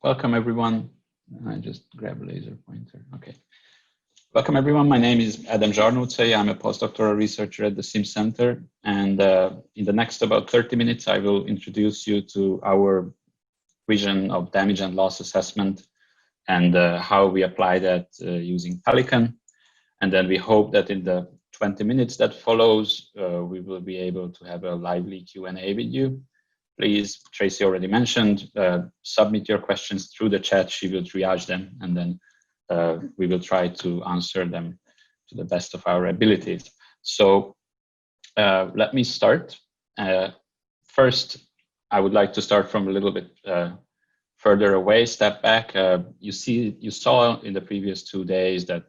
Welcome everyone. I just grab a laser pointer. Okay. Welcome everyone. My name is Adam Zsarnócai. I'm a postdoctoral researcher at the SimCenter. And in the next about 30 minutes, I will introduce you to our vision of damage and loss assessment and how we apply that using PELICUN. And then we hope that in the 20 minutes that follows, we will be able to have a lively Q&A with you. Please, Tracy already mentioned, submit your questions through the chat. She will triage them, and then we will try to answer them to the best of our abilities. So let me start. First, I would like to start from a little bit further away, step back. You saw in the previous 2 days that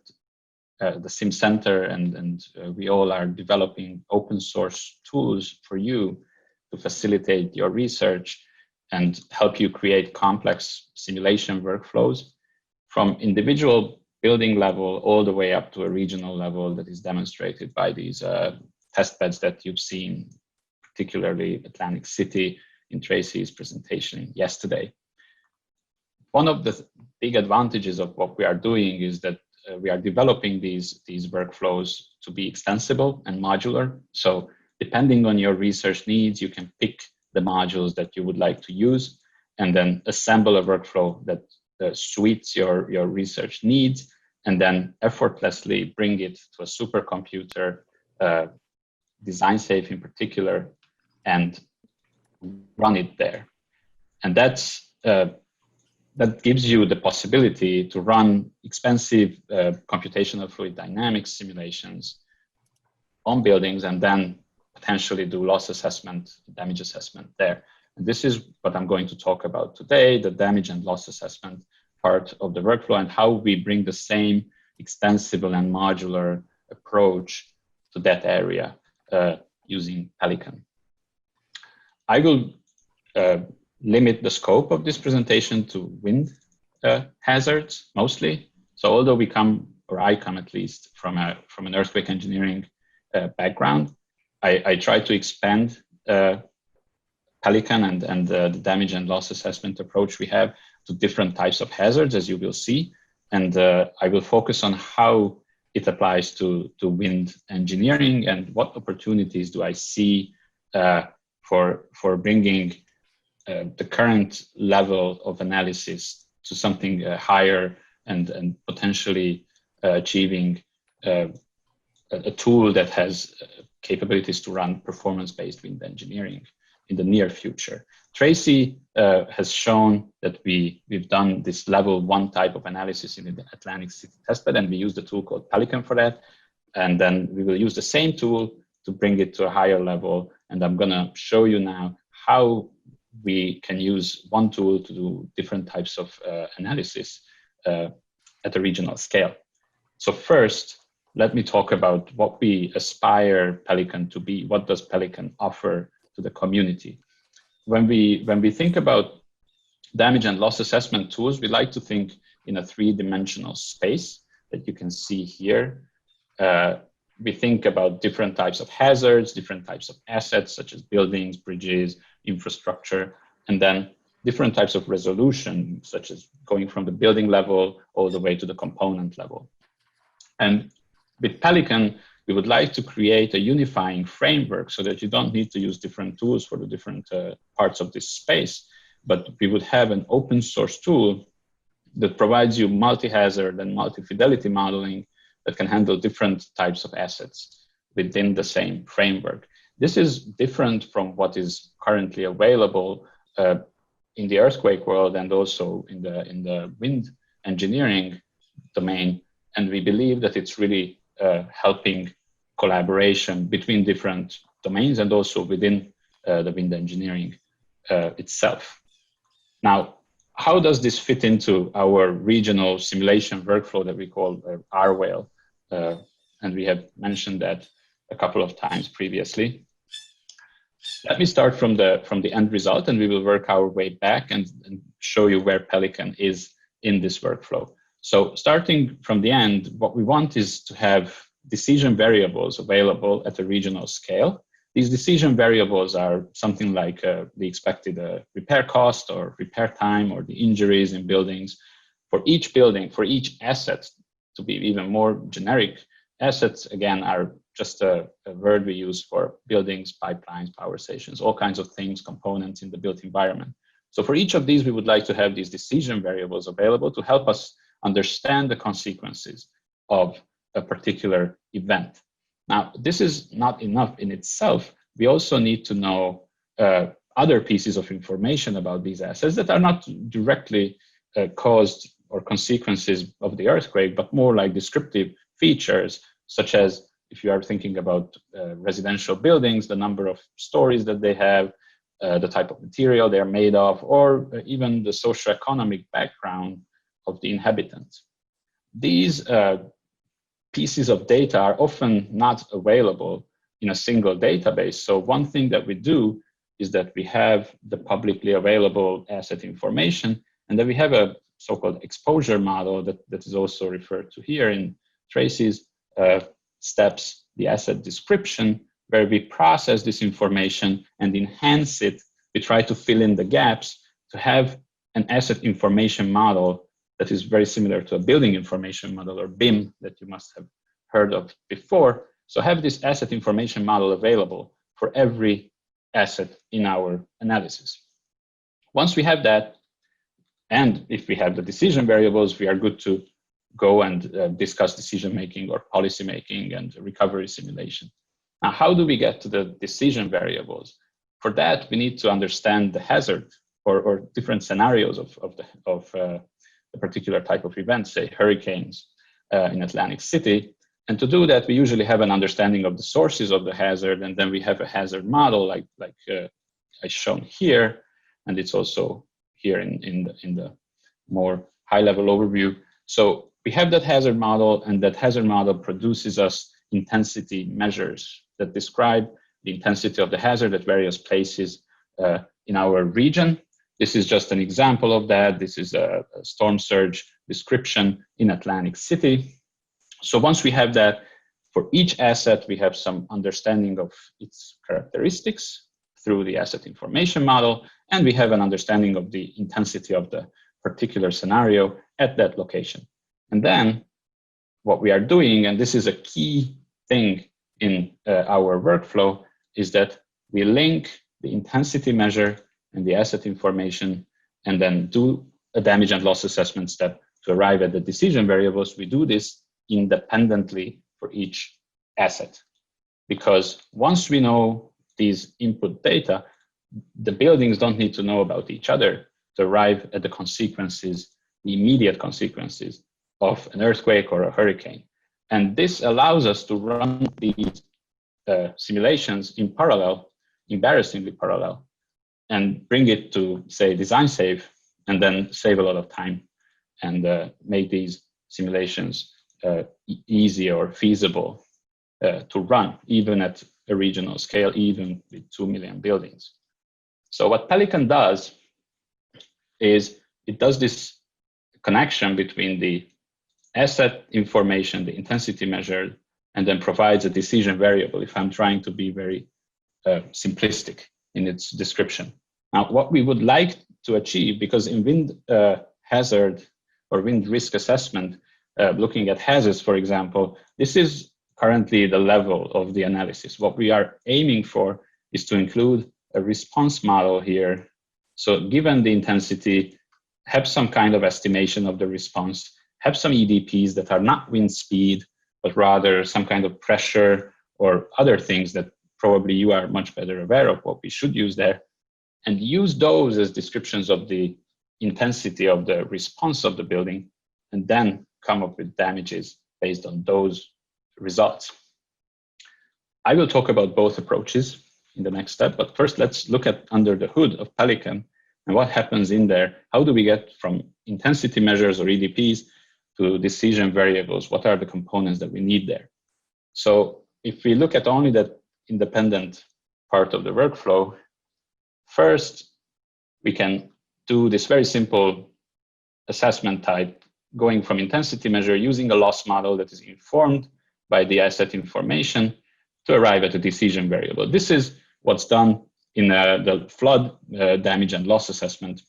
the SimCenter and we all are developing open source tools for you to facilitate your research and help you create complex simulation workflows from individual building level all the way up to a regional level that is demonstrated by these test beds that you've seen, particularly Atlantic City in Tracy's presentation yesterday. One of the big advantages of what we are doing is that we are developing these workflows to be extensible and modular. So depending on your research needs, you can pick the modules that you would like to use and then assemble a workflow that suits your research needs, and then effortlessly bring it to a supercomputer, design safe in particular, and run it there. And that gives you the possibility to run expensive computational fluid dynamics simulations on buildings and then potentially do loss assessment, damage assessment there. And this is what I'm going to talk about today, the damage and loss assessment part of the workflow and how we bring the same extensible and modular approach to that area using PELICUN. I will limit the scope of this presentation to wind hazards mostly. So although we come, or I come at least, from an earthquake engineering background, I try to expand PELICUN and the damage and loss assessment approach we have to different types of hazards, as you will see. And I will focus on how it applies to wind engineering and what opportunities do I see for bringing the current level of analysis to something higher and potentially achieving a tool that has capabilities to run performance-based wind engineering in the near future. Tracy has shown that we've done this level 1 type of analysis in the Atlantic City Testbed, and we use the tool called PELICUN for that. And then we will use the same tool to bring it to a higher level. And I'm gonna show you now how we can use one tool to do different types of analysis at a regional scale. So first, let me talk about what we aspire PELICUN to be. What does PELICUN offer to the community? When we think about damage and loss assessment tools, we like to think in a 3-dimensional space that you can see here. We think about different types of hazards, different types of assets, such as buildings, bridges, infrastructure, and then different types of resolution, such as going from the building level all the way to the component level. And with PELICUN, we would like to create a unifying framework so that you don't need to use different tools for the different parts of this space, but we would have an open source tool that provides you multi-hazard and multi-fidelity modeling that can handle different types of assets within the same framework. This is different from what is currently available in the earthquake world and also in the wind engineering domain. And we believe that it's really helping collaboration between different domains and also within the wind engineering itself. Now, how does this fit into our regional simulation workflow that we call rWHALE? And we have mentioned that a couple of times previously. Let me start from the end result, and we will work our way back and show you where PELICUN is in this workflow. So starting from the end, what we want is to have decision variables available at a regional scale. These decision variables are something like the expected repair cost or repair time or the injuries in buildings. For each building, for each asset, to be even more generic, assets, again, are just a word we use for buildings, pipelines, power stations, all kinds of things, components in the built environment. So for each of these, we would like to have these decision variables available to help us understand the consequences of a particular event. Now, this is not enough in itself. We also need to know other pieces of information about these assets that are not directly caused or consequences of the earthquake, but more like descriptive features, such as if you are thinking about residential buildings, the number of stories that they have, the type of material they're made of, or even the socioeconomic background of the inhabitants. These pieces of data are often not available in a single database. So one thing that we do is that we have the publicly available asset information, and then we have a so-called exposure model that is also referred to here in Tracy's steps, the asset description, where we process this information and enhance it. We try to fill in the gaps to have an asset information model that is very similar to a building information model, or BIM, that you must have heard of before. So have this asset information model available for every asset in our analysis. Once we have that, and if we have the decision variables, we are good to go and discuss decision making or policy making and recovery simulation. Now, how do we get to the decision variables? For that, we need to understand the hazard or different scenarios of a particular type of event, say hurricanes in Atlantic City. And to do that, we usually have an understanding of the sources of the hazard, and then we have a hazard model like I've shown here, and it's also here in the more high-level overview. So we have that hazard model, and that hazard model produces us intensity measures that describe the intensity of the hazard at various places in our region. This is just an example of that. This is a storm surge description in Atlantic City. So once we have that, for each asset, we have some understanding of its characteristics through the asset information model, and we have an understanding of the intensity of the particular scenario at that location. And then what we are doing, and this is a key thing in our workflow, is that we link the intensity measure and the asset information, and then do a damage and loss assessment step to arrive at the decision variables. We do this independently for each asset, because once we know these input data, the buildings don't need to know about each other to arrive at the consequences, the immediate consequences of an earthquake or a hurricane. And this allows us to run these simulations in parallel, embarrassingly parallel, and bring it to, say, design safe, and then save a lot of time and make these simulations easy or feasible to run, even at a regional scale, even with 2 million buildings. So what PELICUN does is it does this connection between the asset information, the intensity measured, and then provides a decision variable, if I'm trying to be very simplistic in its description. Now, what we would like to achieve, because in wind hazard or wind risk assessment, looking at HAZUS, for example, this is currently the level of the analysis. What we are aiming for is to include a response model here. So given the intensity, have some kind of estimation of the response, have some EDPs that are not wind speed, but rather some kind of pressure or other things that probably you are much better aware of what we should use there, and use those as descriptions of the intensity of the response of the building, and then come up with damages based on those results. I will talk about both approaches in the next step, but first let's look at under the hood of PELICUN and what happens in there. How do we get from intensity measures or EDPs to decision variables? What are the components that we need there? So if we look at only that independent part of the workflow, first we can do this very simple assessment type, going from intensity measure using a loss model that is informed by the asset information to arrive at a decision variable. This is what's done in the flood damage and loss assessment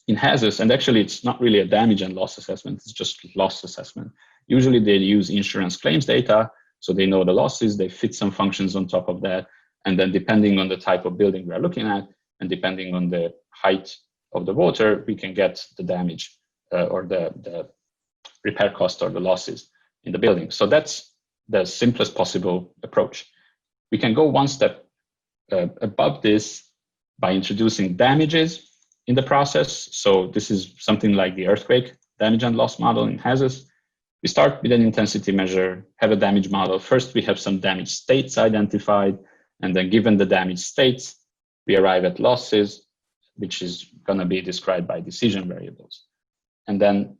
in HAZUS. And actually, it's not really a damage and loss assessment, it's just loss assessment. Usually they use insurance claims data, so they know the losses, they fit some functions on top of that. And then depending on the type of building we're looking at, and depending on the height of the water, we can get the damage or the repair cost or the losses in the building. So that's the simplest possible approach. We can go one step above this by introducing damages in the process. So this is something like the earthquake damage and loss model in HAZUS. We start with an intensity measure, have a damage model. First, we have some damage states identified, and then given the damage states, we arrive at losses, which is going to be described by decision variables. And then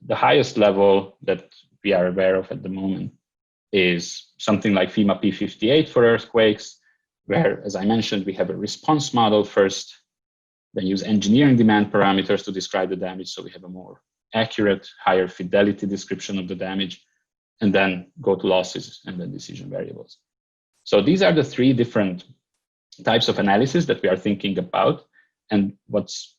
the highest level that we are aware of at the moment is something like FEMA P58 for earthquakes, where, as I mentioned, we have a response model first, then use engineering demand parameters to describe the damage, so we have a more accurate, higher fidelity description of the damage, and then go to losses and then decision variables. So these are the three different types of analysis that we are thinking about. And what's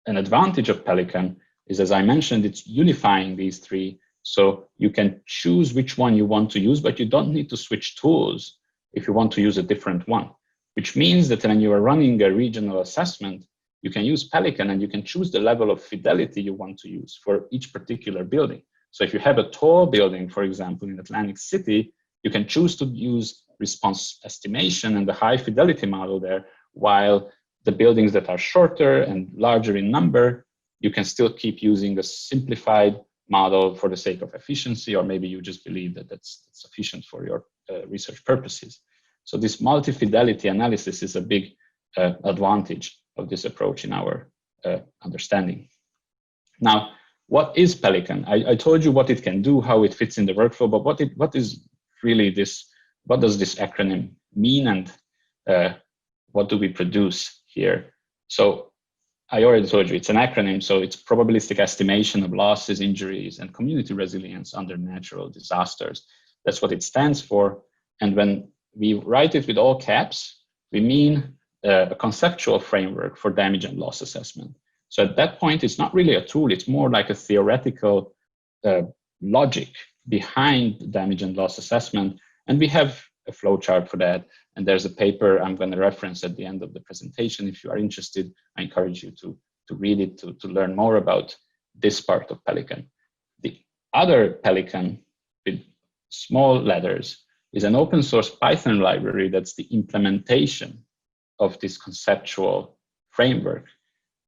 an advantage of PELICUN is, as I mentioned, it's unifying these three. So you can choose which one you want to use, but you don't need to switch tools if you want to use a different one, which means that when you are running a regional assessment, you can use PELICUN and you can choose the level of fidelity you want to use for each particular building. So if you have a tall building, for example, in Atlantic City, you can choose to use response estimation and the high fidelity model there, while the buildings that are shorter and larger in number, you can still keep using the simplified model for the sake of efficiency, or maybe you just believe that that's sufficient for your research purposes. So this multi-fidelity analysis is a big advantage of this approach in our understanding. Now, what is PELICUN? I told you what it can do, how it fits in the workflow, but what is really this? What does this acronym mean, and what do we produce here? So I already told you it's an acronym, so it's probabilistic estimation of losses, injuries, and community resilience under natural disasters. That's what it stands for. And when we write it with all caps, we mean a conceptual framework for damage and loss assessment. So at that point, it's not really a tool, it's more like a theoretical logic behind damage and loss assessment. And we have a flowchart for that. And there's a paper I'm going to reference at the end of the presentation. If you are interested, I encourage you to read it, to learn more about this part of PELICUN. The other PELICUN with small letters is an open source Python library that's the implementation of this conceptual framework.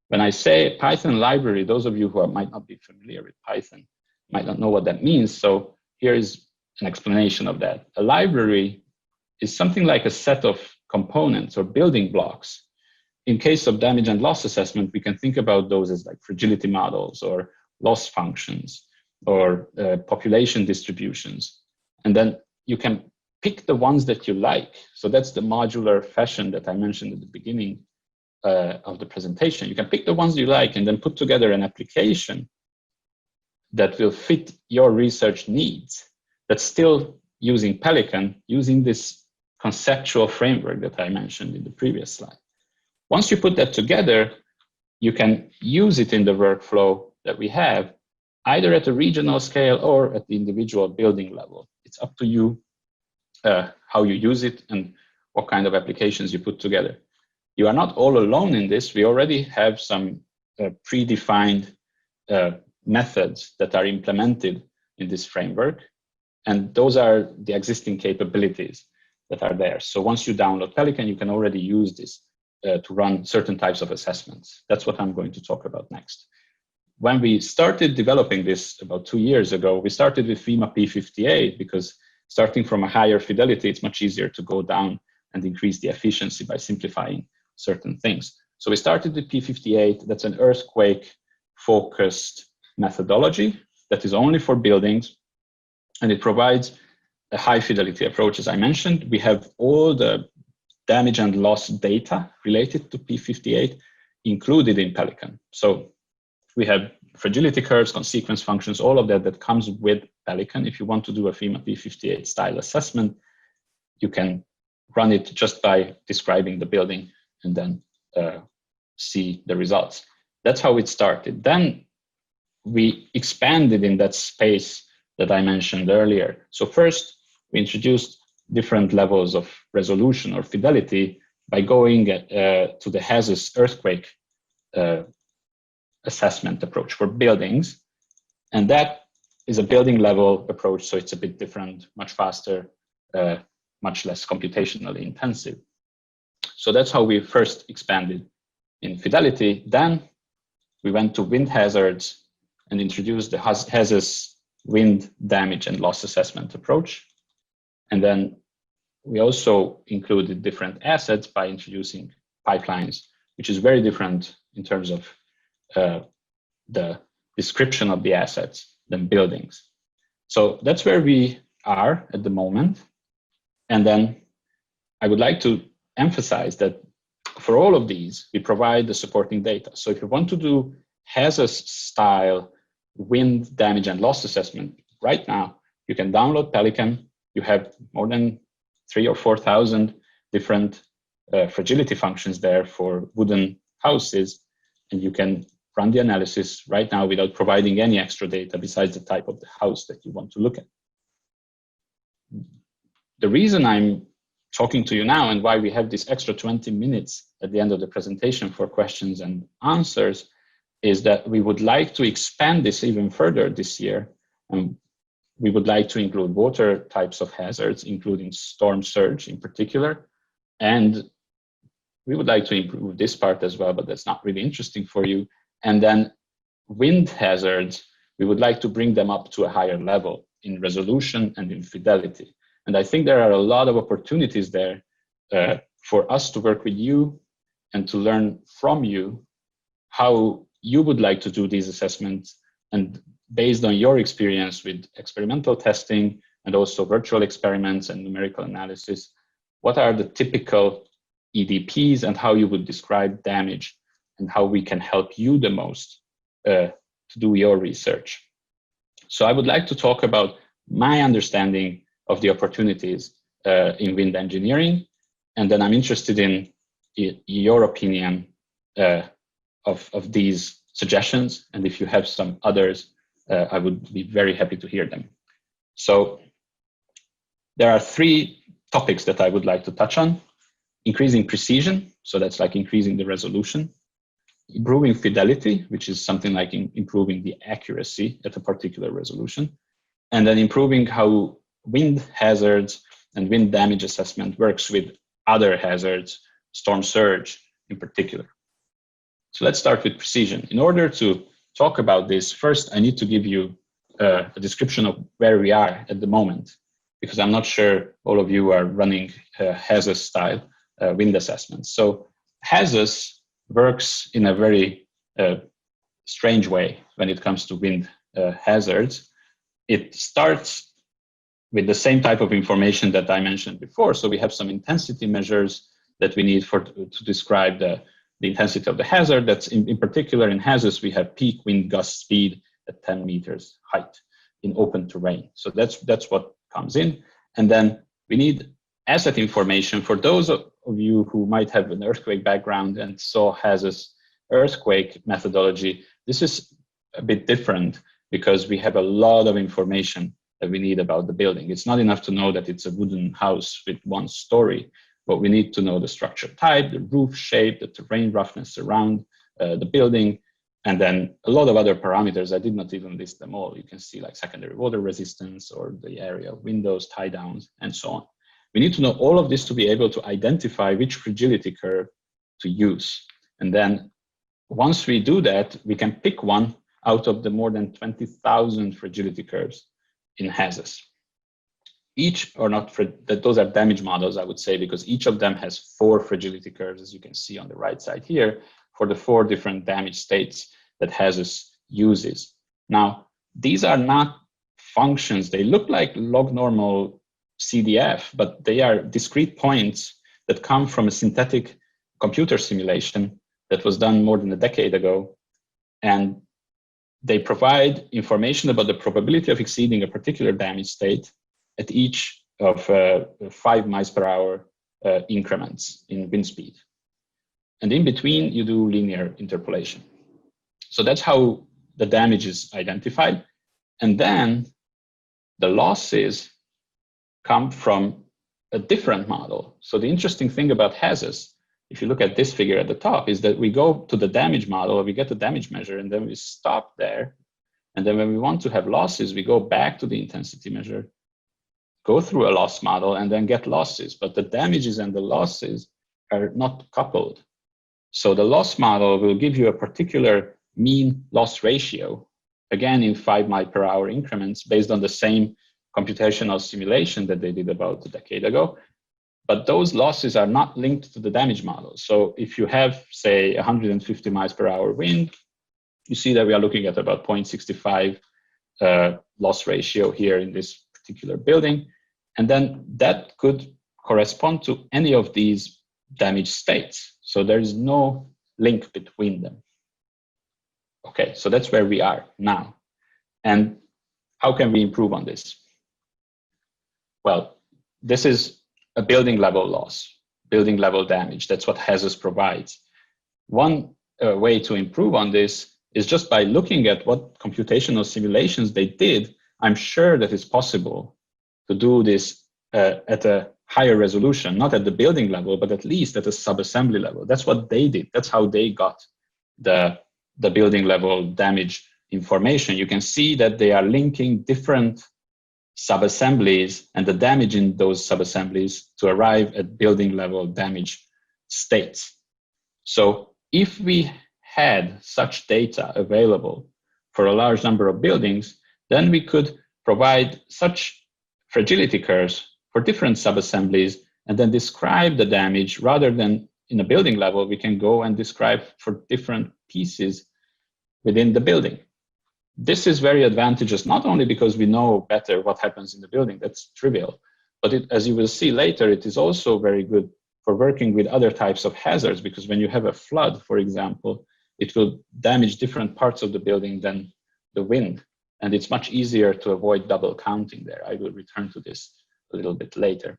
When I say Python library, those of you who might not be familiar with Python might not know what that means. So here is an explanation of that. A library is something like a set of components or building blocks. In case of damage and loss assessment, we can think about those as like fragility models or loss functions or population distributions. And then you can pick the ones that you like. So that's the modular fashion that I mentioned at the beginning of the presentation. You can pick the ones you like and then put together an application that will fit your research needs, that's still using PELICUN, using this conceptual framework that I mentioned in the previous slide. Once you put that together, you can use it in the workflow that we have, either at a regional scale or at the individual building level. It's up to you how you use it and what kind of applications you put together. You are not all alone in this. We already have some predefined methods that are implemented in this framework. And those are the existing capabilities that are there. So once you download PELICUN, you can already use this to run certain types of assessments. That's what I'm going to talk about next. When we started developing this about 2 years ago, we started with FEMA P58 because starting from a higher fidelity, it's much easier to go down and increase the efficiency by simplifying certain things. So we started with P58. That's an earthquake-focused methodology that is only for buildings, and it provides a high fidelity approach. As I mentioned, we have all the damage and loss data related to P58 included in PELICUN. So we have fragility curves, consequence functions, all of that comes with PELICUN. If you want to do a FEMA P58 style assessment, you can run it just by describing the building and then see the results. That's how it started. Then we expanded in that space that I mentioned earlier. So first, we introduced different levels of resolution or fidelity by going to the HAZUS earthquake assessment approach for buildings. And that is a building level approach, so it's a bit different, much faster, much less computationally intensive. So that's how we first expanded in fidelity. Then we went to wind hazards and introduced the HAZUS wind damage and loss assessment approach. And then we also included different assets by introducing pipelines, which is very different in terms of the description of the assets than buildings. So that's where we are at the moment. And then I would like to emphasize that for all of these, we provide the supporting data. So if you want to do HAZUS style wind damage and loss assessment right now, you can download PELICUN. You have more than 3,000 or 4,000 different fragility functions there for wooden houses, and you can run the analysis right now without providing any extra data besides the type of the house that you want to look at. The reason I'm talking to you now and why we have this extra 20 minutes at the end of the presentation for questions and answers is that we would like to expand this even further this year. And we would like to include water types of hazards, including storm surge in particular. And we would like to improve this part as well, but that's not really interesting for you. And then wind hazards, we would like to bring them up to a higher level in resolution and in fidelity. And I think there are a lot of opportunities there for us to work with you and to learn from you how you would like to do these assessments, and based on your experience with experimental testing and also virtual experiments and numerical analysis, what are the typical EDPs and how you would describe damage and how we can help you the most to do your research. So I would like to talk about my understanding of the opportunities in wind engineering, and then I'm interested in your opinion of these suggestions, and if you have some others, I would be very happy to hear them. So there are 3 topics that I would like to touch on. Increasing precision, so that's like increasing the resolution. Improving fidelity, which is something like improving the accuracy at a particular resolution. And then improving how wind hazards and wind damage assessment works with other hazards, storm surge in particular. So let's start with precision. In order to talk about this, first I need to give you a description of where we are at the moment, because I'm not sure all of you are running HAZUS style wind assessments. So HAZUS works in a very strange way when it comes to wind hazards. It starts with the same type of information that I mentioned before. So we have some intensity measures that we need to describe the intensity of the hazard. That's in particular in HAZUS, we have peak wind gust speed at 10 meters height in open terrain. So that's what comes in. And then we need asset information for those of you who might have an earthquake background and saw HAZUS earthquake methodology. This is a bit different because we have a lot of information that we need about the building. It's not enough to know that it's a wooden house with 1 story, but we need to know the structure type, the roof shape, the terrain roughness around the building, and then a lot of other parameters. I did not even list them all. You can see like secondary water resistance or the area of windows, tie downs, and so on. We need to know all of this to be able to identify which fragility curve to use. And then once we do that, we can pick one out of the more than 20,000 fragility curves in HAZUS. Each, or not, those are damage models, I would say, because each of them has 4 fragility curves, as you can see on the right side here, for the 4 different damage states that HAZUS uses. Now, these are not functions. They look like log normal CDF, but they are discrete points that come from a synthetic computer simulation that was done more than a decade ago. And they provide information about the probability of exceeding a particular damage state at each 5 miles per hour increments in wind speed. And in between, you do linear interpolation. So that's how the damage is identified. And then the losses come from a different model. So the interesting thing about HAZUS, if you look at this figure at the top, is that we go to the damage model, we get the damage measure, and then we stop there. And then when we want to have losses, we go back to the intensity measure, go through a loss model, and then get losses. But the damages and the losses are not coupled. So the loss model will give you a particular mean loss ratio, again in 5 miles per hour increments based on the same computational simulation that they did about a decade ago. But those losses are not linked to the damage model. So if you have, say, 150 miles per hour wind, you see that we are looking at about 0.65 loss ratio here in this particular building. And then that could correspond to any of these damage states. So there is no link between them. Okay, so that's where we are now. And how can we improve on this? Well, this is a building level loss, building level damage. That's what HAZUS provides. One way to improve on this is just by looking at what computational simulations they did. I'm sure that it's possible to do this at a higher resolution, not at the building level, but at least at a subassembly level. That's what they did. That's how they got the building level damage information. You can see that they are linking different subassemblies and the damage in those subassemblies to arrive at building level damage states. So if we had such data available for a large number of buildings, then we could provide such fragility curves for different subassemblies and then describe the damage rather than in a building level. We can go and describe for different pieces within the building. This is very advantageous, not only because we know better what happens in the building, that's trivial, but as you will see later, it is also very good for working with other types of hazards, because when you have a flood, for example, it will damage different parts of the building than the wind. And it's much easier to avoid double counting there. I will return to this a little bit later.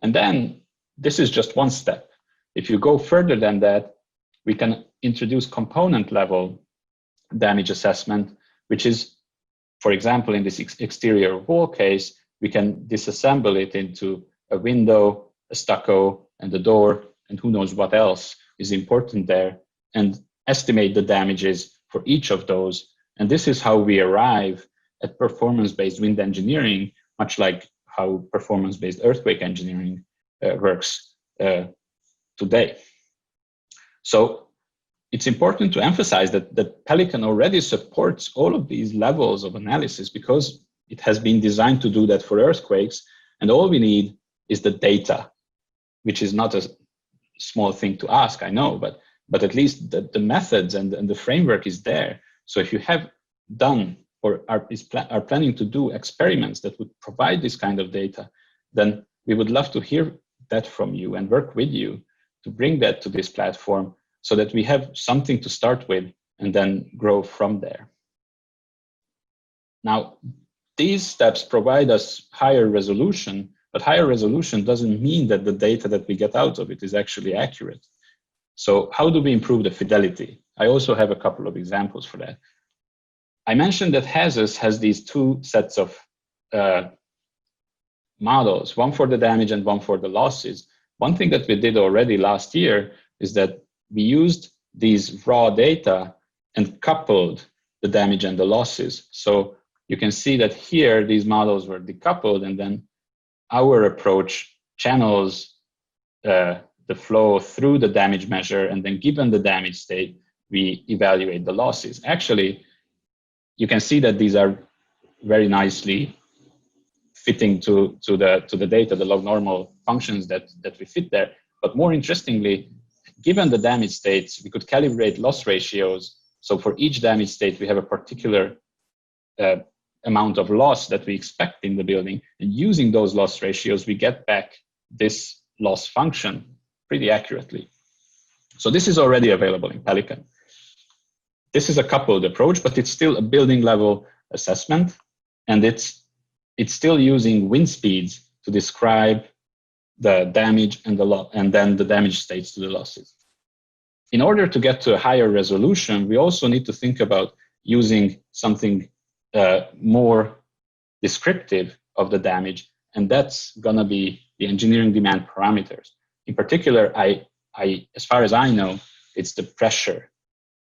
And then this is just one step. If you go further than that, we can introduce component level damage assessment, which is, for example, in this exterior wall case, we can disassemble it into a window, a stucco, and a door, and who knows what else is important there, and estimate the damages for each of those. And this is how we arrive at performance-based wind engineering, much like how performance-based earthquake engineering works today. So it's important to emphasize that PELICUN already supports all of these levels of analysis because it has been designed to do that for earthquakes. And all we need is the data, which is not a small thing to ask, I know, but at least the methods and the framework is there. So if you have done or are planning to do experiments that would provide this kind of data, then we would love to hear that from you and work with you to bring that to this platform so that we have something to start with and then grow from there. Now, these steps provide us higher resolution, but higher resolution doesn't mean that the data that we get out of it is actually accurate. So how do we improve the fidelity? I also have a couple of examples for that. I mentioned that HAZUS has these two sets of models, one for the damage and one for the losses. One thing that we did already last year is that we used these raw data and coupled the damage and the losses. So you can see that here, these models were decoupled, and then our approach channels the flow through the damage measure, and then given the damage state, we evaluate the losses. Actually, you can see that these are very nicely fitting to the data, the log normal functions that we fit there. But more interestingly, given the damage states, we could calibrate loss ratios. So for each damage state, we have a particular amount of loss that we expect in the building. And using those loss ratios, we get back this loss function pretty accurately. So this is already available in PELICUN. This is a coupled approach, but it's still a building level assessment. And it's still using wind speeds to describe the damage and then the damage states to the losses. In order to get to a higher resolution, we also need to think about using something more descriptive of the damage, and that's going to be the engineering demand parameters. In particular, as far as I know, it's the pressure,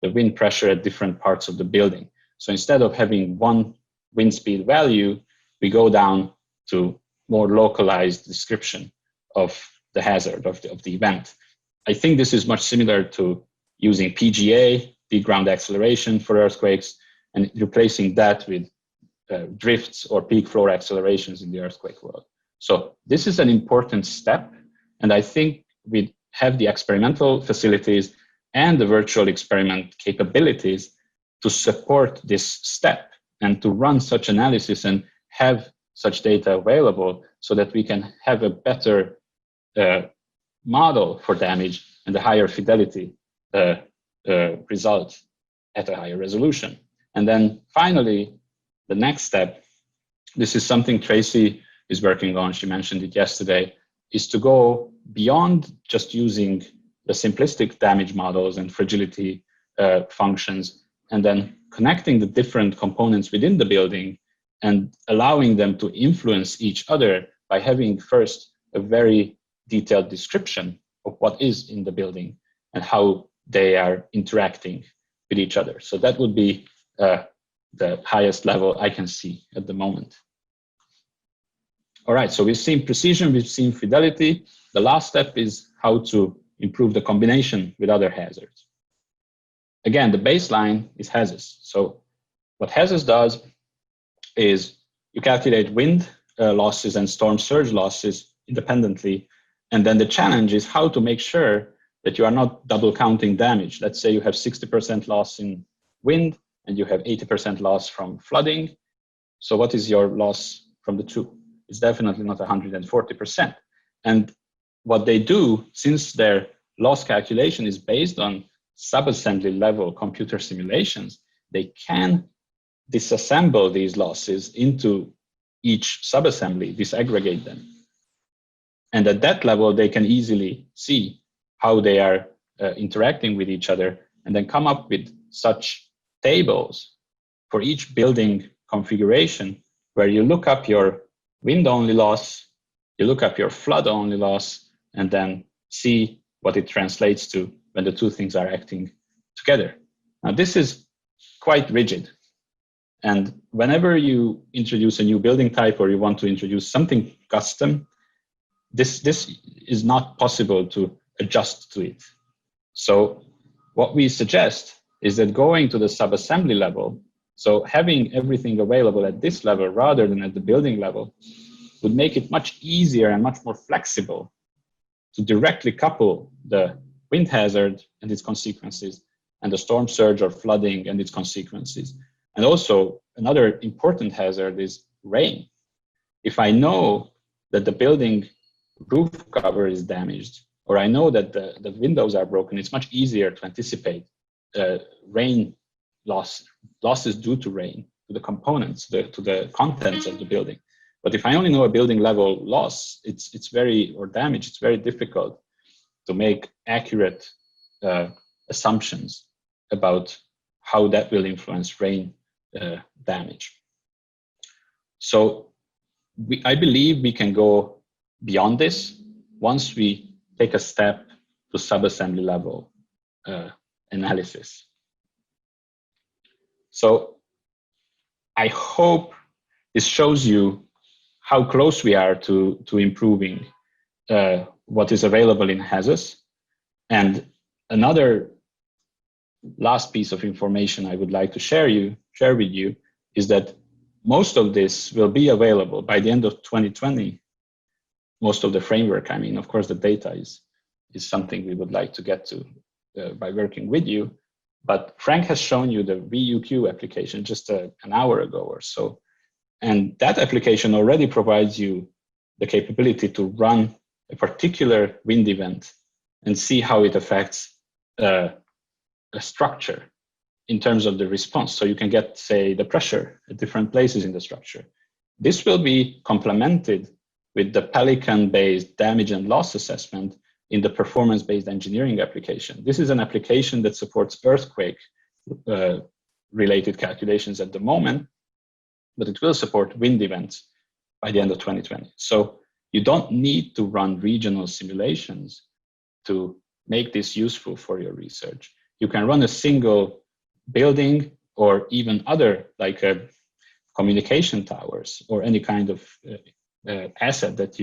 the wind pressure at different parts of the building. So instead of having one wind speed value, we go down to more localized description of the hazard, of the event. I think this is much similar to using PGA, peak ground acceleration for earthquakes, and replacing that with drifts or peak floor accelerations in the earthquake world. So this is an important step, and I think we have the experimental facilities and the virtual experiment capabilities to support this step and to run such analysis and have such data available so that we can have a better model for damage and a higher fidelity result at a higher resolution. And then finally, the next step, this is something Tracy is working on, she mentioned it yesterday, is to go beyond just using the simplistic damage models and fragility functions, and then connecting the different components within the building and allowing them to influence each other by having first a very detailed description of what is in the building and how they are interacting with each other. So that would be the highest level I can see at the moment. All right, so we've seen precision, we've seen fidelity. The last step is how to improve the combination with other hazards. Again, the baseline is HAZUS. So what HAZUS does is you calculate wind losses and storm surge losses independently. And then the challenge is how to make sure that you are not double counting damage. Let's say you have 60% loss in wind and you have 80% loss from flooding. So what is your loss from the two? It's definitely not 140%. And what they do, since their loss calculation is based on subassembly level computer simulations, they can disassemble these losses into each subassembly, disaggregate them. And at that level, they can easily see how they are interacting with each other and then come up with such tables for each building configuration where you look up your wind-only loss, you look up your flood-only loss, and then see what it translates to when the two things are acting together. Now, this is quite rigid. And whenever you introduce a new building type or you want to introduce something custom, this is not possible to adjust to it. So what we suggest is that going to the subassembly level, so having everything available at this level rather than at the building level, would make it much easier and much more flexible to directly couple the wind hazard and its consequences and the storm surge or flooding and its consequences. And also another important hazard is rain. If I know that the building roof cover is damaged, or I know that the windows are broken, it's much easier to anticipate rain losses due to rain, to the components, to the contents of the building. But if I only know a building level loss, it's very difficult to make accurate assumptions about how that will influence rain damage. So I believe we can go beyond this once we take a step to subassembly level analysis. So I hope this shows you how close we are to improving what is available in HAZUS. And another last piece of information I would like to share with you is that most of this will be available by the end of 2020. Most of the framework, I mean, of course, the data is something we would like to get to by working with you. But Frank has shown you the VUQ application just an hour ago or so. And that application already provides you the capability to run a particular wind event and see how it affects a structure in terms of the response. So you can get, say, the pressure at different places in the structure. This will be complemented with the PELICUN-based damage and loss assessment in the performance-based engineering application. This is an application that supports earthquake-related calculations at the moment, but it will support wind events by the end of 2020. So you don't need to run regional simulations to make this useful for your research. You can run a single building or even other, like communication towers or any kind of asset that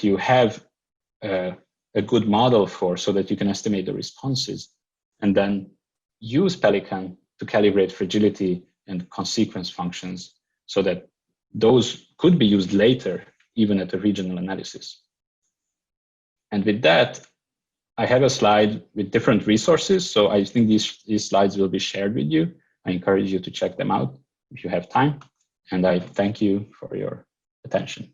you have a good model for, so that you can estimate the responses, and then use PELICUN to calibrate fragility and consequence functions, so that those could be used later, even at a regional analysis. And with that, I have a slide with different resources. So I think these slides will be shared with you. I encourage you to check them out if you have time. And I thank you for your attention.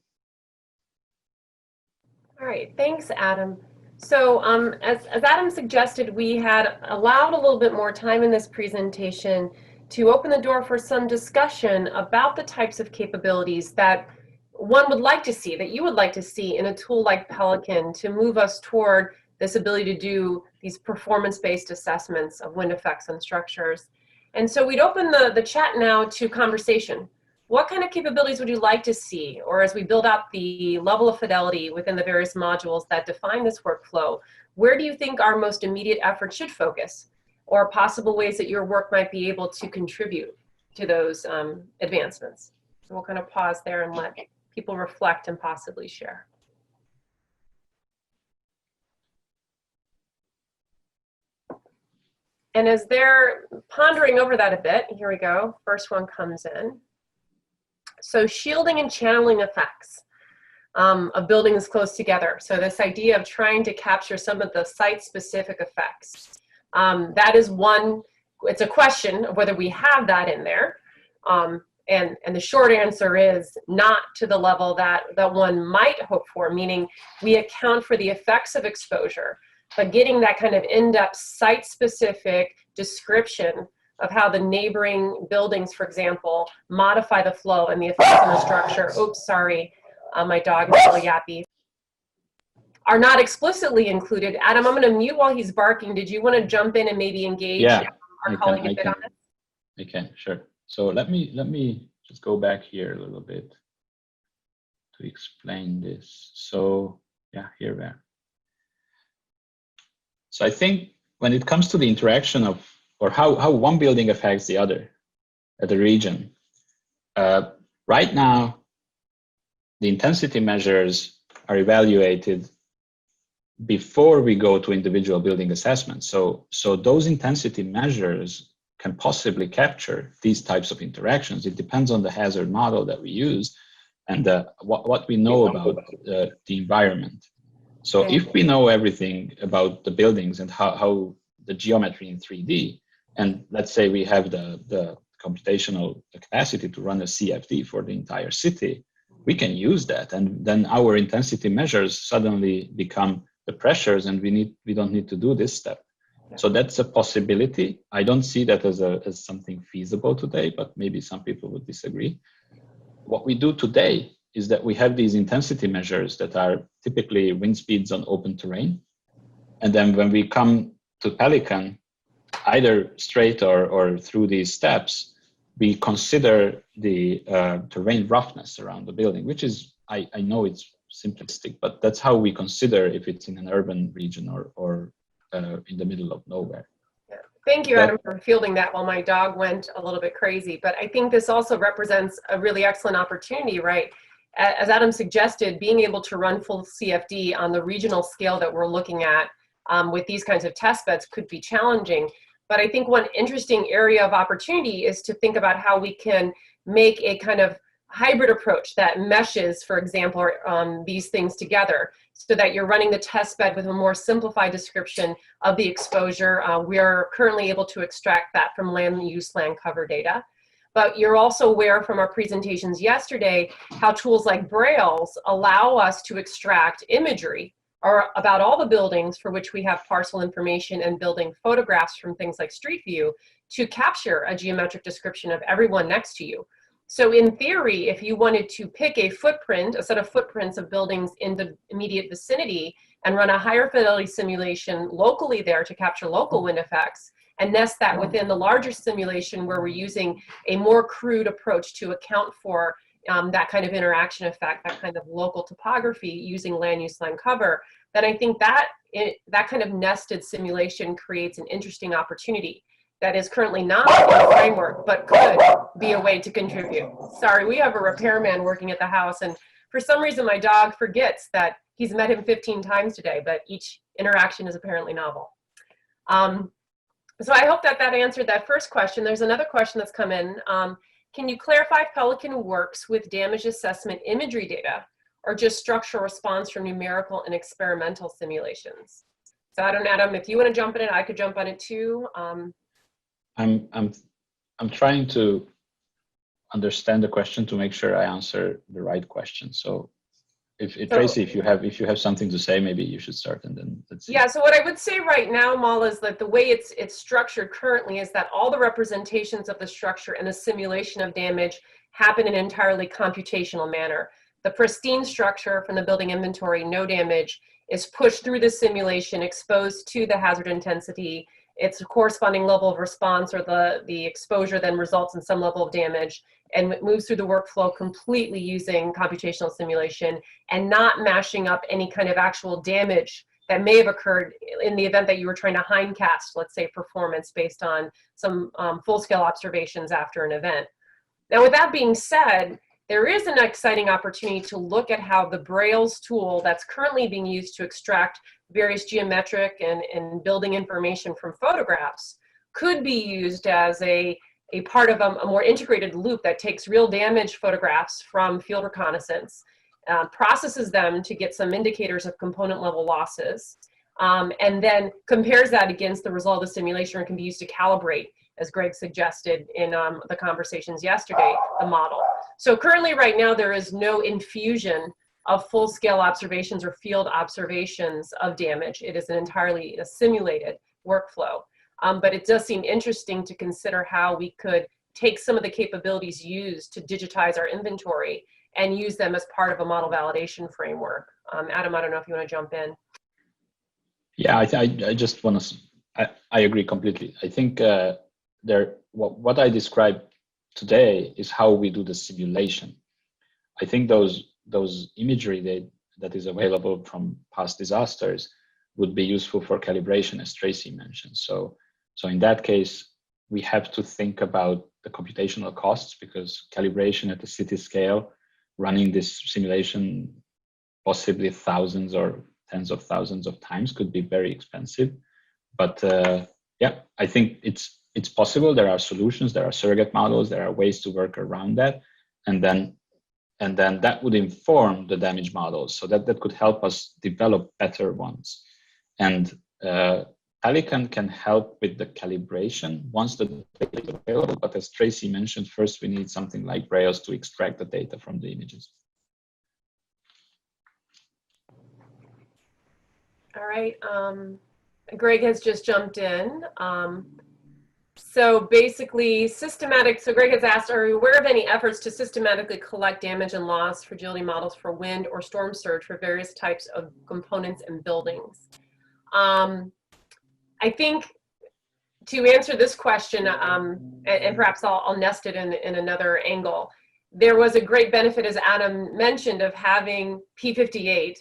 All right, thanks, Adam. So as Adam suggested, we had allowed a little bit more time in this presentation to open the door for some discussion about the types of capabilities that one would like to see, that you would like to see in a tool like PELICUN to move us toward this ability to do these performance-based assessments of wind effects on structures. And so we'd open the chat now to conversation. What kind of capabilities would you like to see? Or as we build out the level of fidelity within the various modules that define this workflow, where do you think our most immediate effort should focus? Or possible ways that your work might be able to contribute to those advancements? So we'll kind of pause there and let people reflect and possibly share. And as they're pondering over that a bit, here we go, first one comes in. So shielding and channeling effects of buildings close together. So this idea of trying to capture some of the site-specific effects. That is one, it's a question of whether we have that in there. And the short answer is not to the level that one might hope for, meaning we account for the effects of exposure, but getting that kind of in-depth site-specific description of how the neighboring buildings, for example, modify the flow and the effects on the structure. Oops, sorry, my dog is still yappy. Are not explicitly included. Adam, I'm going to mute while he's barking. Did you want to jump in and maybe engage our colleague a bit on this? I can, sure. So let me just go back here a little bit to explain this. So yeah, here we are. So I think when it comes to the interaction of, or how one building affects the other at the region, right now, the intensity measures are evaluated before we go to individual building assessments. So those intensity measures can possibly capture these types of interactions. It depends on the hazard model that we use and what we know about the environment. So if we know everything about the buildings and how the geometry in 3D, and let's say we have the computational capacity to run a CFD for the entire city, we can use that. And then our intensity measures suddenly become the pressures, and we don't need to do this step. So that's a possibility. I don't see that as something feasible today, but maybe some people would disagree. What we do today is that we have these intensity measures that are typically wind speeds on open terrain. And then when we come to PELICUN, either straight or through these steps, we consider the terrain roughness around the building, which is, I know it's simplistic, but that's how we consider if it's in an urban region or in the middle of nowhere. Yeah. Thank you, Adam, for fielding that while my dog went a little bit crazy. But I think this also represents a really excellent opportunity, right? As Adam suggested, being able to run full CFD on the regional scale that we're looking at with these kinds of test beds could be challenging. But I think one interesting area of opportunity is to think about how we can make a kind of hybrid approach that meshes, for example, these things together so that you're running the test bed with a more simplified description of the exposure. We are currently able to extract that from land use, land cover data. But you're also aware from our presentations yesterday how tools like rWHALEs allow us to extract imagery or about all the buildings for which we have parcel information and building photographs from things like Street View to capture a geometric description of everyone next to you. So in theory, if you wanted to pick a footprint, a set of footprints of buildings in the immediate vicinity and run a higher fidelity simulation locally there to capture local wind effects, and nest that within the larger simulation where we're using a more crude approach to account for that kind of interaction effect, that kind of local topography using land use, land cover, then I think that that kind of nested simulation creates an interesting opportunity that is currently not in the framework, but could be a way to contribute. Sorry, we have a repairman working at the house, and for some reason my dog forgets that he's met him 15 times today, but each interaction is apparently novel. So I hope that that answered that first question. There's another question that's come in. Can you clarify if PELICUN works with damage assessment imagery data or just structural response from numerical and experimental simulations? So I don't know, Adam, if you want to jump in it, I could jump on it too. I'm trying to understand the question to make sure I answer the right question. So Tracy, if you have something to say, maybe you should start, and then let's see. Yeah, so what I would say right now, Mal, is that the way it's structured currently is that all the representations of the structure and the simulation of damage happen in an entirely computational manner. The pristine structure from the building inventory, no damage, is pushed through the simulation, exposed to the hazard intensity. Its corresponding level of response or the exposure then results in some level of damage, and it moves through the workflow completely using computational simulation and not mashing up any kind of actual damage that may have occurred in the event that you were trying to hindcast, let's say, performance based on some full-scale observations after an event. Now, with that being said, there is an exciting opportunity to look at how the rWHALE tool that's currently being used to extract various geometric and building information from photographs could be used as a part of a more integrated loop that takes real damage photographs from field reconnaissance, processes them to get some indicators of component level losses, and then compares that against the result of the simulation, and can be used to calibrate, as Greg suggested in the conversations yesterday, the model. So currently right now there is no infusion of full-scale observations or field observations of damage. It is an entirely simulated workflow. But it does seem interesting to consider how we could take some of the capabilities used to digitize our inventory and use them as part of a model validation framework. Adam, I don't know if you want to jump in. Yeah, I just want to, I agree completely. I think what I described today is how we do the simulation. I think those imagery that is available from past disasters would be useful for calibration, as Tracy mentioned. So in that case, we have to think about the computational costs, because calibration at the city scale, running this simulation possibly thousands or tens of thousands of times, could be very expensive. But yeah, I think it's possible. There are solutions, there are surrogate models, there are ways to work around that, and then that would inform the damage models, so that could help us develop better ones. And PELICUN can help with the calibration once the data is available, but as Tracy mentioned, first we need something like rWHALE to extract the data from the images. All right, Greg has just jumped in. So basically, so Greg has asked, are you aware of any efforts to systematically collect damage and loss fragility models for wind or storm surge for various types of components and buildings? I think to answer this question, and perhaps I'll nest it in another angle, there was a great benefit, as Adam mentioned, of having P58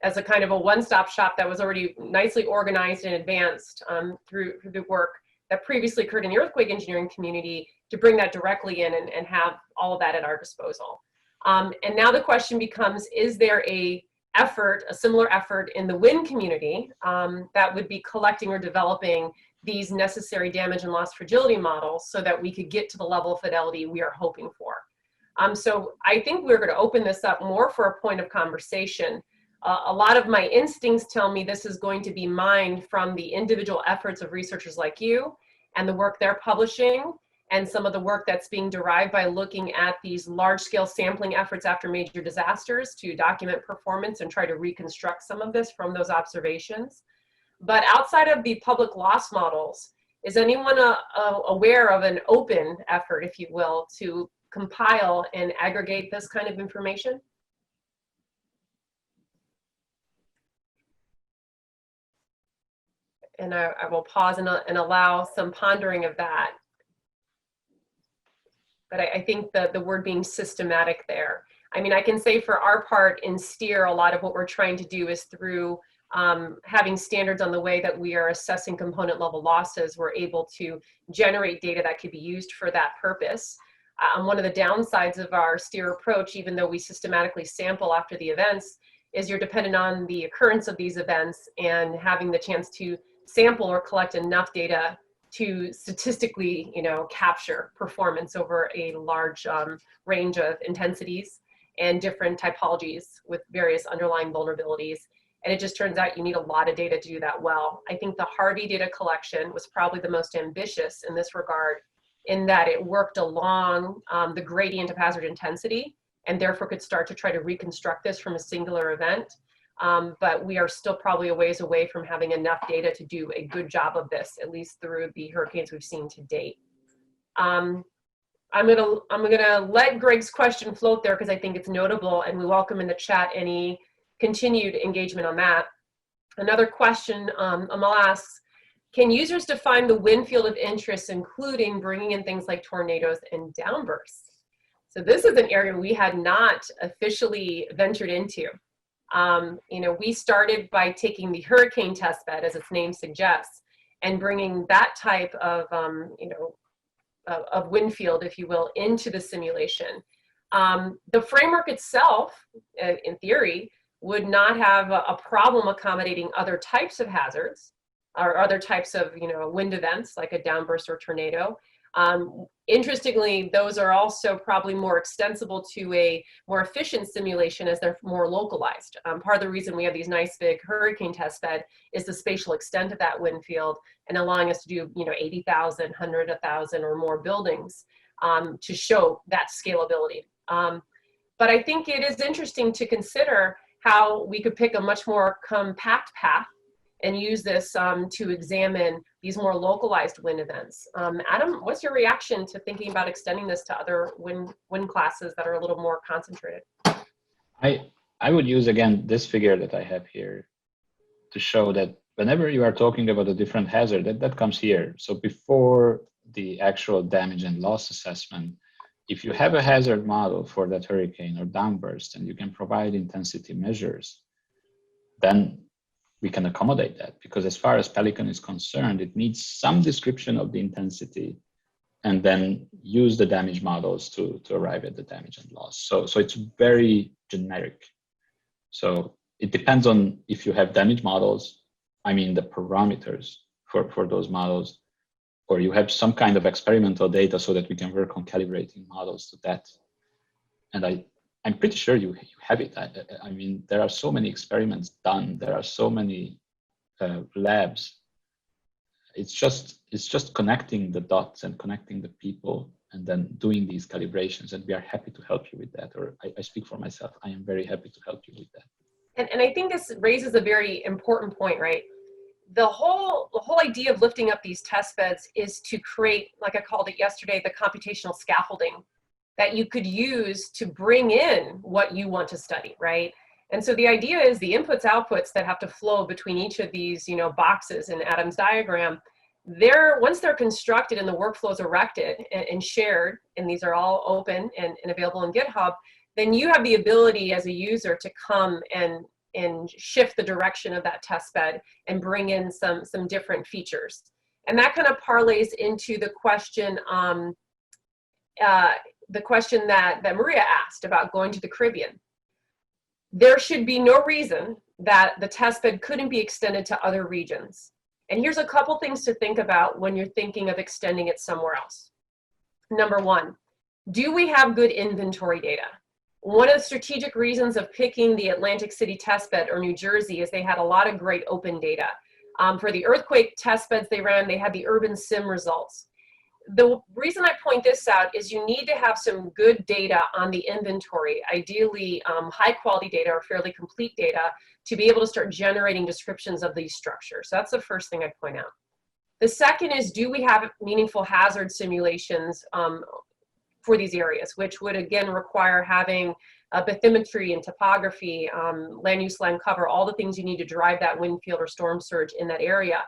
as a kind of a one-stop shop that was already nicely organized and advanced through the work that previously occurred in the earthquake engineering community, to bring that directly in and have all of that at our disposal. And now the question becomes, is there a similar effort in the wind community that would be collecting or developing these necessary damage and loss fragility models so that we could get to the level of fidelity we are hoping for? So I think we're going to open this up more for a point of conversation. A lot of my instincts tell me this is going to be mined from the individual efforts of researchers like you and the work they're publishing, and some of the work that's being derived by looking at these large-scale sampling efforts after major disasters to document performance and try to reconstruct some of this from those observations. But outside of the public loss models, is anyone aware of an open effort, if you will, to compile and aggregate this kind of information? And I will pause and allow some pondering of that. But I think the word being systematic there. I mean, I can say for our part in STEER, a lot of what we're trying to do is through having standards on the way that we are assessing component level losses, we're able to generate data that could be used for that purpose. One of the downsides of our STEER approach, even though we systematically sample after the events, is you're dependent on the occurrence of these events and having the chance to sample or collect enough data to statistically, capture performance over a large range of intensities and different typologies with various underlying vulnerabilities. And it just turns out you need a lot of data to do that well. I think the Harvey data collection was probably the most ambitious in this regard, in that it worked along the gradient of hazard intensity and therefore could start to try to reconstruct this from a singular event. But we are still probably a ways away from having enough data to do a good job of this, at least through the hurricanes we've seen to date. I'm gonna let Greg's question float there because I think it's notable, and we welcome in the chat any continued engagement on that. Another question, Amal asks, can users define the wind field of interest, including bringing in things like tornadoes and downbursts? So this is an area we had not officially ventured into. We started by taking the hurricane testbed, as its name suggests, and bringing that type of, of wind field, if you will, into the simulation. The framework itself, in theory, would not have a problem accommodating other types of hazards or other types of, wind events like a downburst or tornado. Interestingly, those are also probably more extensible to a more efficient simulation as they're more localized. Part of the reason we have these nice big hurricane testbed is the spatial extent of that wind field and allowing us to do 80,000, 100,000 or more buildings to show that scalability. But I think it is interesting to consider how we could pick a much more compact path and use this to examine these more localized wind events. Adam, what's your reaction to thinking about extending this to other wind classes that are a little more concentrated? I would use, again, this figure that I have here to show that whenever you are talking about a different hazard, that comes here. So before the actual damage and loss assessment, if you have a hazard model for that hurricane or downburst and you can provide intensity measures, then we can accommodate that, because as far as PELICUN is concerned, it needs some description of the intensity and then use the damage models to arrive at the damage and loss. So it's very generic. So it depends on if you have damage models, I mean the parameters for those models, or you have some kind of experimental data so that we can work on calibrating models to that. And I'm pretty sure you have it. I mean, there are so many experiments done. There are so many labs. It's just connecting the dots and connecting the people and then doing these calibrations. And we are happy to help you with that. Or I speak for myself. I am very happy to help you with that. And I think this raises a very important point, right? The whole idea of lifting up these test beds is to create, like I called it yesterday, the computational scaffolding that you could use to bring in what you want to study, right? And so the idea is the inputs, outputs that have to flow between each of these, boxes in Adam's diagram, once they're constructed and the workflow is erected and shared, and these are all open and available in GitHub, then you have the ability as a user to come and shift the direction of that test bed and bring in some different features. And that kind of parlays into the question that Maria asked about going to the Caribbean. There should be no reason that the testbed couldn't be extended to other regions. And here's a couple things to think about when you're thinking of extending it somewhere else. Number one, do we have good inventory data? One of the strategic reasons of picking the Atlantic City Testbed or New Jersey is they had a lot of great open data. For the earthquake testbeds they ran, they had the urban sim results. The reason I point this out is you need to have some good data on the inventory, ideally high quality data or fairly complete data, to be able to start generating descriptions of these structures. So that's the first thing I'd point out. The second is, do we have meaningful hazard simulations for these areas, which would again require having bathymetry and topography, land use, land cover, all the things you need to drive that wind field or storm surge in that area.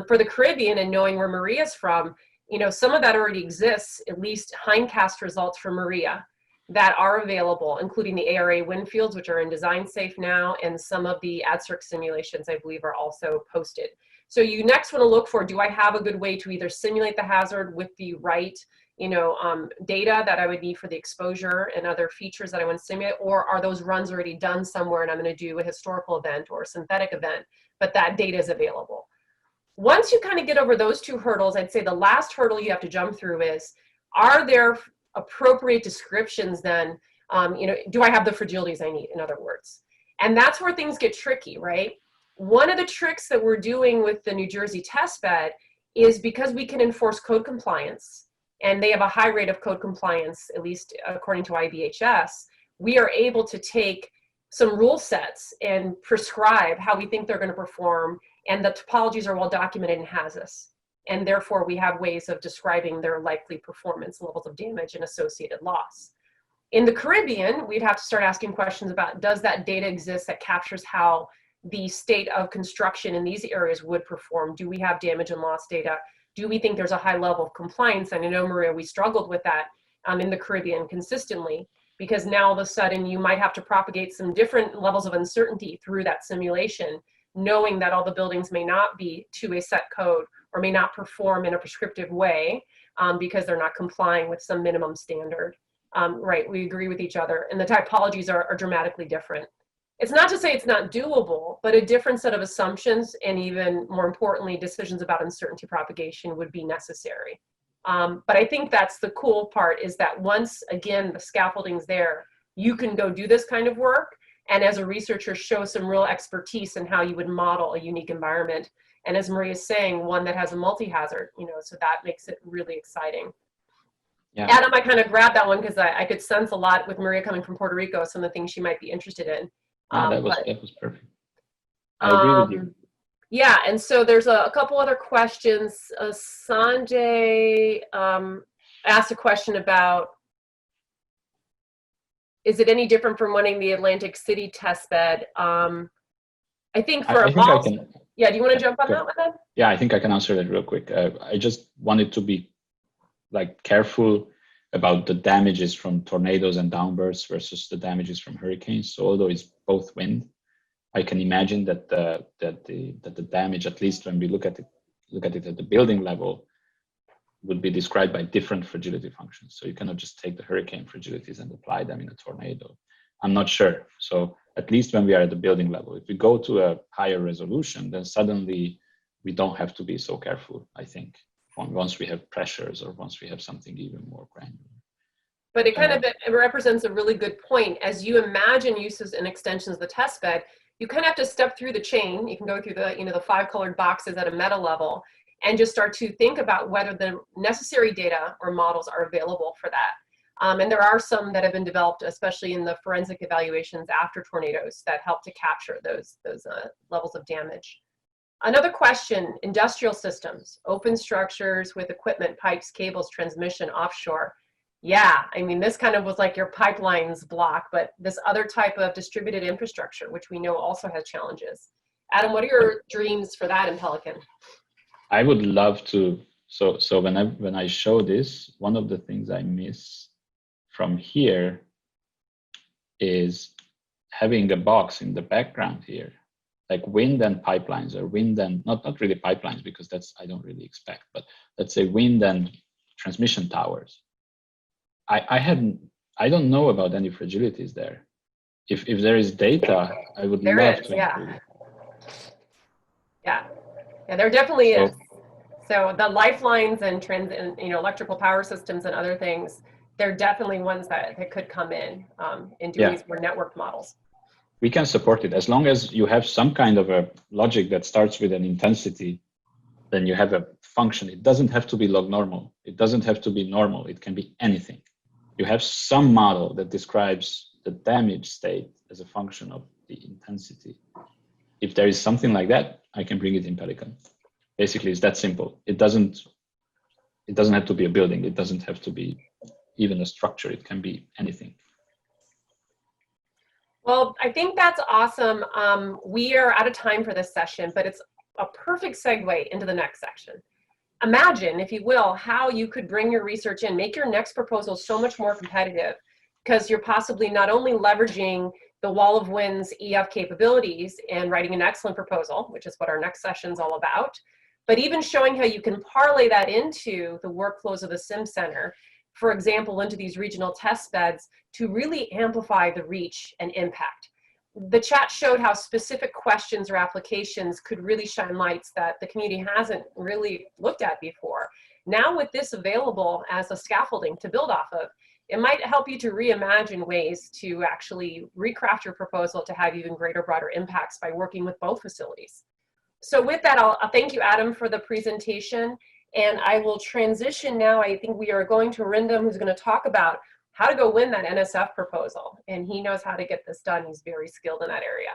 For the Caribbean, and knowing where Maria's from, you know, some of that already exists, at least hindcast results for Maria that are available, including the ARA wind fields, which are in design safe now, and some of the AdCirc simulations, I believe, are also posted. So you next want to look for, do I have a good way to either simulate the hazard with the right, you know, data that I would need for the exposure and other features that I want to simulate, or are those runs already done somewhere and I'm going to do a historical event or a synthetic event, but that data is available. Once you kind of get over those two hurdles, I'd say the last hurdle you have to jump through is, are there appropriate descriptions then, you know, do I have the fragilities I need, in other words? And that's where things get tricky, right? One of the tricks that we're doing with the New Jersey testbed is, because we can enforce code compliance, and they have a high rate of code compliance, at least according to IBHS, we are able to take some rule sets and prescribe how we think they're going to perform, and the topologies are well documented in HAZUS. And therefore, we have ways of describing their likely performance, levels of damage, and associated loss. In the Caribbean, we'd have to start asking questions about, does that data exist that captures how the state of construction in these areas would perform? Do we have damage and loss data? Do we think there's a high level of compliance? And I know, Maria, we struggled with that in the Caribbean consistently, because now all of a sudden you might have to propagate some different levels of uncertainty through that simulation, knowing that all the buildings may not be to a set code or may not perform in a prescriptive way because they're not complying with some minimum standard. Right, we agree with each other, and the typologies are dramatically different. It's not to say it's not doable, but a different set of assumptions, and even more importantly, decisions about uncertainty propagation would be necessary. But I think that's the cool part, is that once, again, the scaffolding's there, you can go do this kind of work, and as a researcher, show some real expertise in how you would model a unique environment. And as Maria is saying, one that has a multi-hazard, you know, so that makes it really exciting. Yeah. Adam, I kind of grabbed that one because I could sense a lot with Maria coming from Puerto Rico, some of the things she might be interested in. That was perfect. I agree with you. Yeah, and so there's a couple other questions. Sanjay asked a question about, is it any different from running the Atlantic City Testbed? I think for yeah, do you want to jump on that one then? Yeah, I think I can answer that real quick. I just wanted to be like careful about the damages from tornadoes and downbursts versus the damages from hurricanes. So although it's both wind, I can imagine that the damage, at least when we look at it at the building level, would be described by different fragility functions. So you cannot just take the hurricane fragilities and apply them in a tornado. I'm not sure. So at least when we are at the building level, if we go to a higher resolution, then suddenly we don't have to be so careful, I think, once we have pressures or once we have something even more granular. But it kind of it represents a really good point. As you imagine uses and extensions of the testbed, you kind of have to step through the chain. You can go through the, you know, the 5 colored boxes at a meta level and just start to think about whether the necessary data or models are available for that. And there are some that have been developed, especially in the forensic evaluations after tornadoes, that help to capture those levels of damage. Another question, industrial systems, open structures with equipment, pipes, cables, transmission, offshore. Yeah, I mean, this kind of was like your pipelines block, but this other type of distributed infrastructure, which we know also has challenges. Adam, what are your dreams for that in Pelican? I would love to. So when I show this, one of the things I miss from here is having a box in the background here, like wind and pipelines, or wind and not really pipelines, because that's I don't really expect, but let's say wind and transmission towers. I don't know about any fragilities there. If there is data, I would love to include it. Yeah, there definitely is. So the lifelines and you know, electrical power systems and other things, they're definitely ones that could come in doing these more networked models. We can support it as long as you have some kind of a logic that starts with an intensity. Then you have a function. It doesn't have to be log normal. It doesn't have to be normal. It can be anything. You have some model that describes the damage state as a function of the intensity. If there is something like that, I can bring it in Pelican. Basically, it's that simple. It doesn't have to be a building. It doesn't have to be even a structure. It can be anything. Well, I think that's awesome. We are out of time for this session, but it's a perfect segue into the next section. Imagine, if you will, how you could bring your research in, make your next proposal so much more competitive, because you're possibly not only leveraging the Wall of Winds EF capabilities and writing an excellent proposal, which is what our next session is all about, but even showing how you can parlay that into the workflows of the SimCenter, for example, into these regional test beds to really amplify the reach and impact. The chat showed how specific questions or applications could really shine lights that the community hasn't really looked at before. Now with this available as a scaffolding to build off of, it might help you to reimagine ways to actually recraft your proposal to have even greater, broader impacts by working with both facilities. So with that, I'll thank you, Adam, for the presentation. And I will transition now. I think we are going to Arindam, who's going to talk about how to go win that NSF proposal. And he knows how to get this done. He's very skilled in that area.